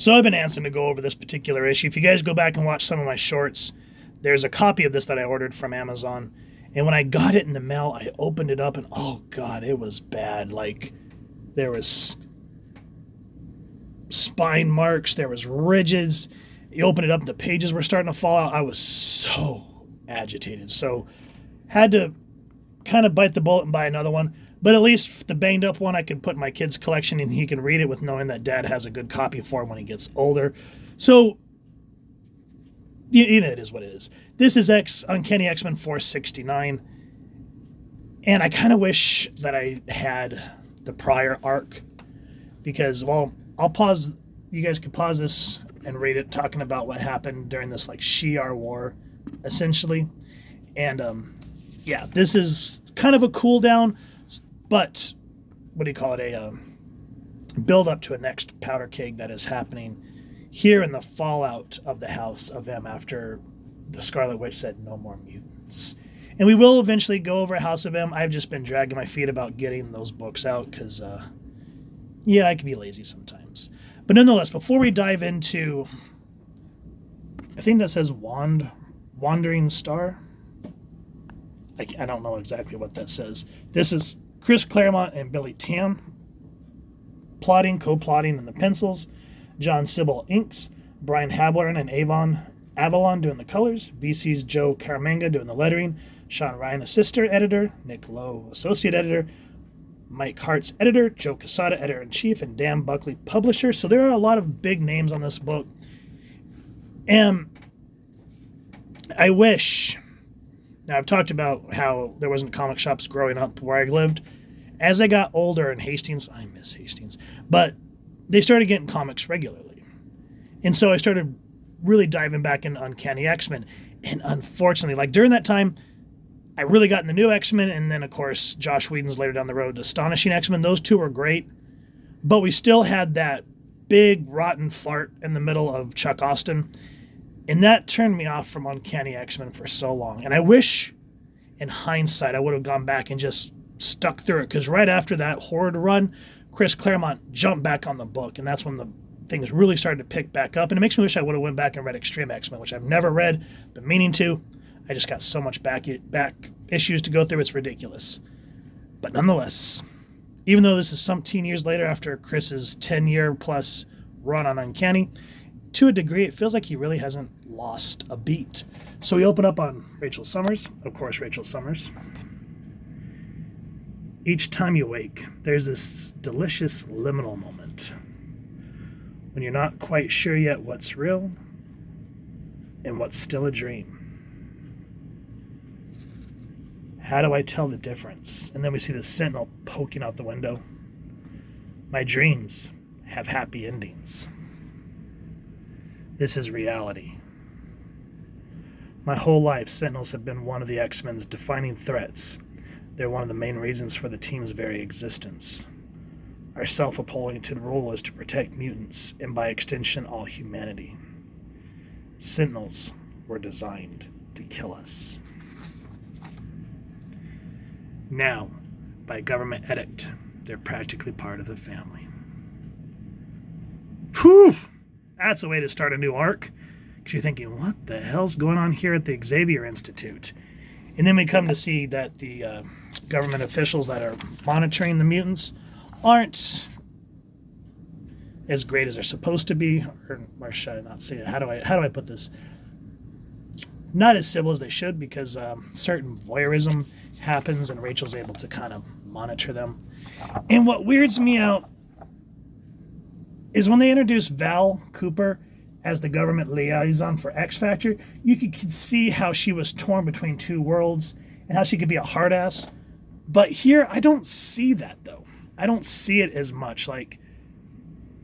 So I've been asking to go over this particular issue. If you guys go back and watch some of my shorts, there's a copy of this that I ordered from Amazon. And when I got it in the mail, I opened it up and oh god, it was bad. Like there was spine marks, there was ridges. You open it up, the pages were starting to fall out. I was so agitated. So had to kind of bite the bullet and buy another one. But at least the banged up one I could put in my kid's collection and he can read it with knowing that dad has a good copy for him when he gets older. So, you know, it is what it is. This is Uncanny X-Men 469. And I kind of wish that I had the prior arc. Because, well, I'll pause. You guys could pause this and read it, talking about what happened during this, like, Shi'ar war, essentially. And, yeah, this is kind of a cool down. But, what do you call it, a build up to a next powder keg that is happening here in the fallout of the House of M after the Scarlet Witch said no more mutants. And we will eventually go over House of M. I've just been dragging my feet about getting those books out because, yeah, I can be lazy sometimes. But nonetheless, before we dive into, I think that says Wandering Star. I don't know exactly what that says. This is Chris Claremont and Billy Tam co-plotting in the pencils. John Sybil inks. Brian Habler and Avalon doing the colors. VC's Joe Caramanga doing the lettering. Sean Ryan, assistant editor. Nick Lowe, associate editor. Mike Hart's editor. Joe Quesada, editor-in-chief. And Dan Buckley, publisher. So there are a lot of big names on this book. And I wish... Now, I've talked about how there wasn't comic shops growing up where I lived. As I got older in Hastings, I miss Hastings, but they started getting comics regularly. And so I started really diving back into Uncanny X-Men. And unfortunately, like during that time, I really got in the new X-Men. And then, of course, Josh Whedon's later down the road, Astonishing X-Men. Those two were great. But we still had that big rotten fart in the middle of Chuck Austin. And that turned me off from Uncanny X-Men for so long. And I wish, in hindsight, I would have gone back and just stuck through it. Because right after that Horde run, Chris Claremont jumped back on the book. And that's when the things really started to pick back up. And it makes me wish I would have went back and read Extreme X-Men, which I've never read, but meaning to. I just got so much back issues to go through. It's ridiculous. But nonetheless, even though this is some teen years later after Chris's 10-year plus run on Uncanny, to a degree, it feels like he really hasn't lost a beat. So we open up on Rachel Summers. Of course, Rachel Summers. Each time you wake, there's this delicious liminal moment when you're not quite sure yet what's real and what's still a dream. How do I tell the difference? And then we see the Sentinel poking out the window. My dreams have happy endings. This is reality. My whole life, Sentinels have been one of the X-Men's defining threats. They're one of the main reasons for the team's very existence. Our self-appointed role is to protect mutants, and by extension, all humanity. Sentinels were designed to kill us. Now, by government edict, they're practically part of the family. Whew! That's a way to start a new arc. Because you're thinking, what the hell's going on here at the Xavier Institute? And then we come to see that the government officials that are monitoring the mutants aren't as great as they're supposed to be. Or should I not say it? How do I put this? Not as civil as they should, because certain voyeurism happens and Rachel's able to kind of monitor them. And what weirds me out is when they introduce Val Cooper as the government liaison for X Factor, you could see how she was torn between two worlds and how she could be a hard ass. But here, I don't see that, though. I don't see it as much. Like,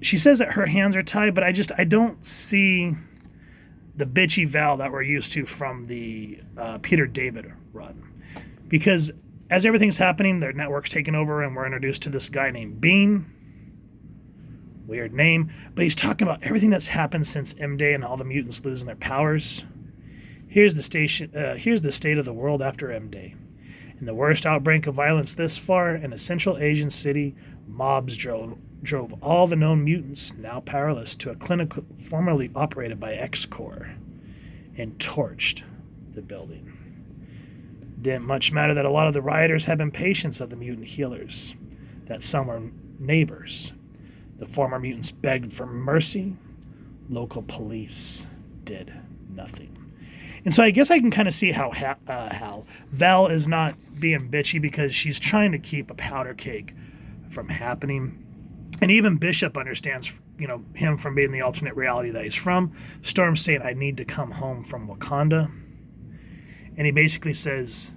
she says that her hands are tied, but I don't see the bitchy Val that we're used to from the Peter David run. Because as everything's happening, their network's taking over and we're introduced to this guy named Bean. Weird name, but he's talking about everything that's happened since M-Day and all the mutants losing their powers. Here's the state of the world after M-Day. In the worst outbreak of violence this far in a Central Asian city, mobs drove all the known mutants, now powerless, to a clinic formerly operated by X-Corps and torched the building. Didn't much matter that a lot of the rioters had been patients of the mutant healers, that some were neighbors. The former mutants begged for mercy. Local police did nothing. And so I guess I can kind of see how Val is not being bitchy because she's trying to keep a powder keg from happening. And even Bishop understands, him from being the alternate reality that he's from. Storm's saying, I need to come home from Wakanda. And he basically says,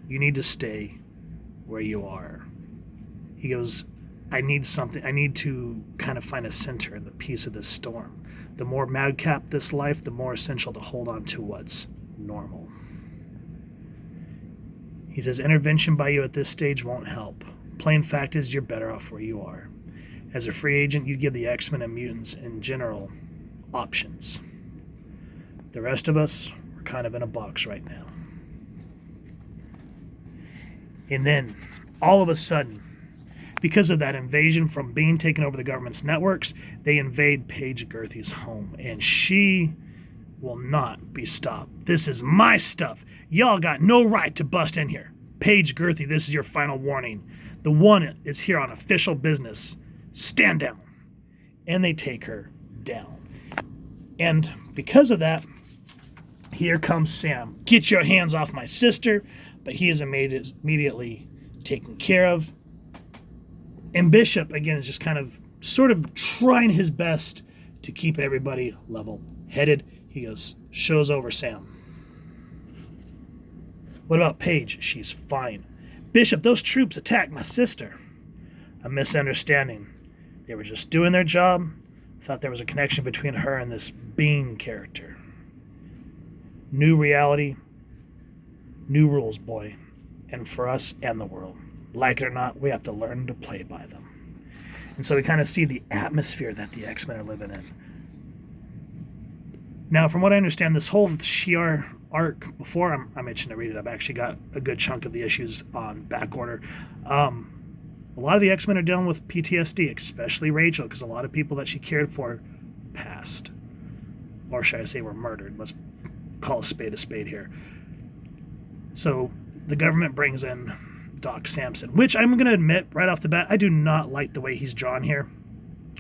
you need to stay where you are. He goes, I need something. I need to kind of find a center in the peace of this storm. The more madcap this life, the more essential to hold on to what's normal. He says, intervention by you at this stage won't help. Plain fact is, you're better off where you are. As a free agent, you give the X-Men and mutants in general options. The rest of us, we're kind of in a box right now. And then, all of a sudden, because of that invasion from being taken over the government's networks, they invade Paige Gerthy's home, and she will not be stopped. This is my stuff. Y'all got no right to bust in here. Paige Gerthy, this is your final warning. The one is here on official business. Stand down. And they take her down. And because of that, here comes Sam. Get your hands off my sister. But he is immediately taken care of. And Bishop, again, is just kind of sort of trying his best to keep everybody level-headed. He shows over Sam. What about Paige? She's fine. Bishop, those troops attacked my sister. A misunderstanding. They were just doing their job. Thought there was a connection between her and this Bean character. New reality, new rules, boy. And for us and the world. Like it or not, we have to learn to play by them. And so we kind of see the atmosphere that the X-Men are living in. Now, from what I understand, this whole Shi'ar arc, before I'm itching to read it, I've actually got a good chunk of the issues on back order. A lot of the X-Men are dealing with PTSD, especially Rachel, because a lot of people that she cared for passed. Or should I say were murdered. Let's call a spade here. So the government brings in Doc Samson, which I'm going to admit right off the bat, I do not like the way he's drawn here.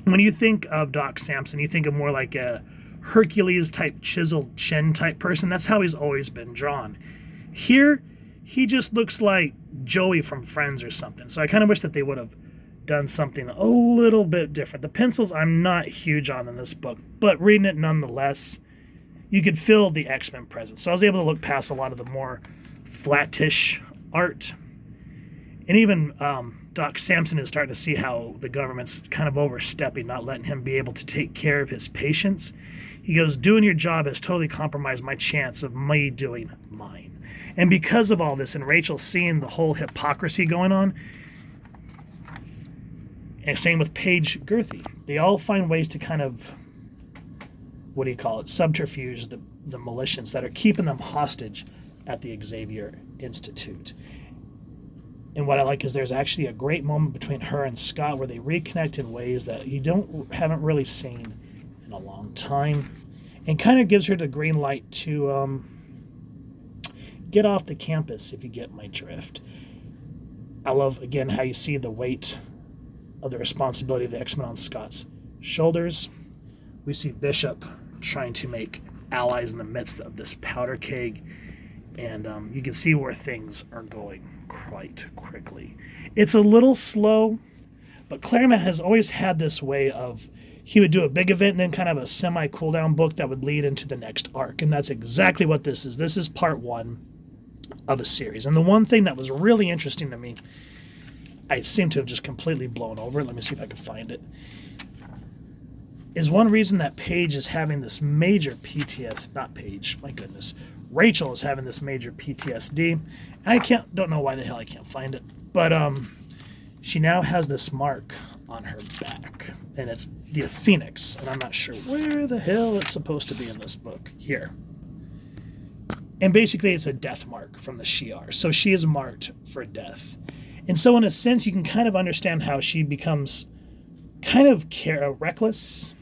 When you think of Doc Samson, you think of more like a Hercules type chiseled chin type person. That's how he's always been drawn. Here, he just looks like Joey from Friends or something. So I kind of wish that they would have done something a little bit different. The pencils I'm not huge on in this book, but reading it nonetheless, you could feel the X-Men presence. So I was able to look past a lot of the more flattish art. And even Doc Samson is starting to see how the government's kind of overstepping, not letting him be able to take care of his patients. He goes, doing your job has totally compromised my chance of me doing mine. And because of all this, and Rachel seeing the whole hypocrisy going on, and same with Paige Gerthy, they all find ways to kind of, subterfuge the militiants that are keeping them hostage at the Xavier Institute. And what I like is there's actually a great moment between her and Scott where they reconnect in ways that you haven't really seen in a long time, and kind of gives her the green light to get off the campus, if you get my drift. I love, again, how you see the weight of the responsibility of the X-Men on Scott's shoulders. We see Bishop trying to make allies in the midst of this powder keg, and you can see where things are going quite quickly. It's a little slow, but Claremont has always had this way of, he would do a big event and then kind of a semi-cooldown book that would lead into the next arc, and that's exactly what this is. This is part one of a series. And the one thing that was really interesting to me, I seem to have just completely blown over it. Let me see if I can find it. Is one reason that Paige is having this major Rachel is having this major PTSD. And don't know why the hell I can't find it. But she now has this mark on her back. And it's the Phoenix. And I'm not sure where the hell it's supposed to be in this book. Here. And basically it's a death mark from the Shi'ar. So she is marked for death. And so in a sense, you can kind of understand how she becomes kind of reckless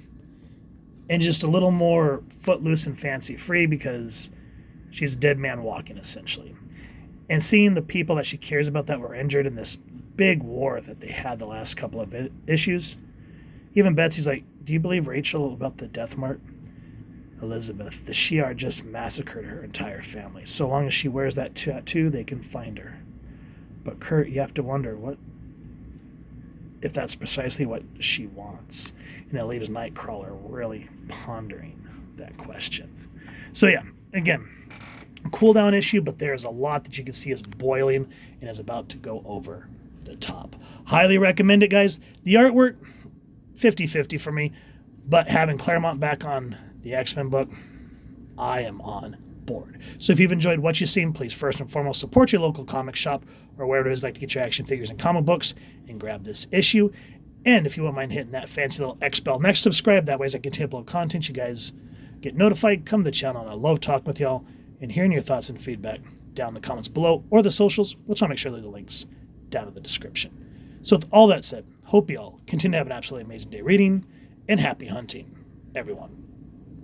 and just a little more footloose and fancy-free because she's a dead man walking, essentially. And seeing the people that she cares about that were injured in this big war that they had the last couple of issues. Even Betsy's like, do you believe Rachel about the death mark? Elizabeth, the Shi'ar just massacred her entire family. So long as she wears that tattoo, they can find her. But Kurt, you have to wonder if that's precisely what she wants. And it leaves Nightcrawler really pondering that question. So yeah, again, a cool down issue, but there's a lot that you can see is boiling and is about to go over the top. Highly recommend it, guys. The artwork, 50-50 for me, but having Claremont back on the X-Men book, I am on board. So if you've enjoyed what you've seen, please first and foremost support your local comic shop or wherever it is like to get your action figures and comic books and grab this issue. And if you wouldn't mind hitting that fancy little X bell next, subscribe. That way as I continue to upload content, you guys get notified. Come to the channel, and I love talking with y'all and hearing your thoughts and feedback down in the comments below or the socials. We'll try to make sure to leave the links down in the description. So with all that said, hope y'all continue to have an absolutely amazing day reading, and happy hunting, everyone.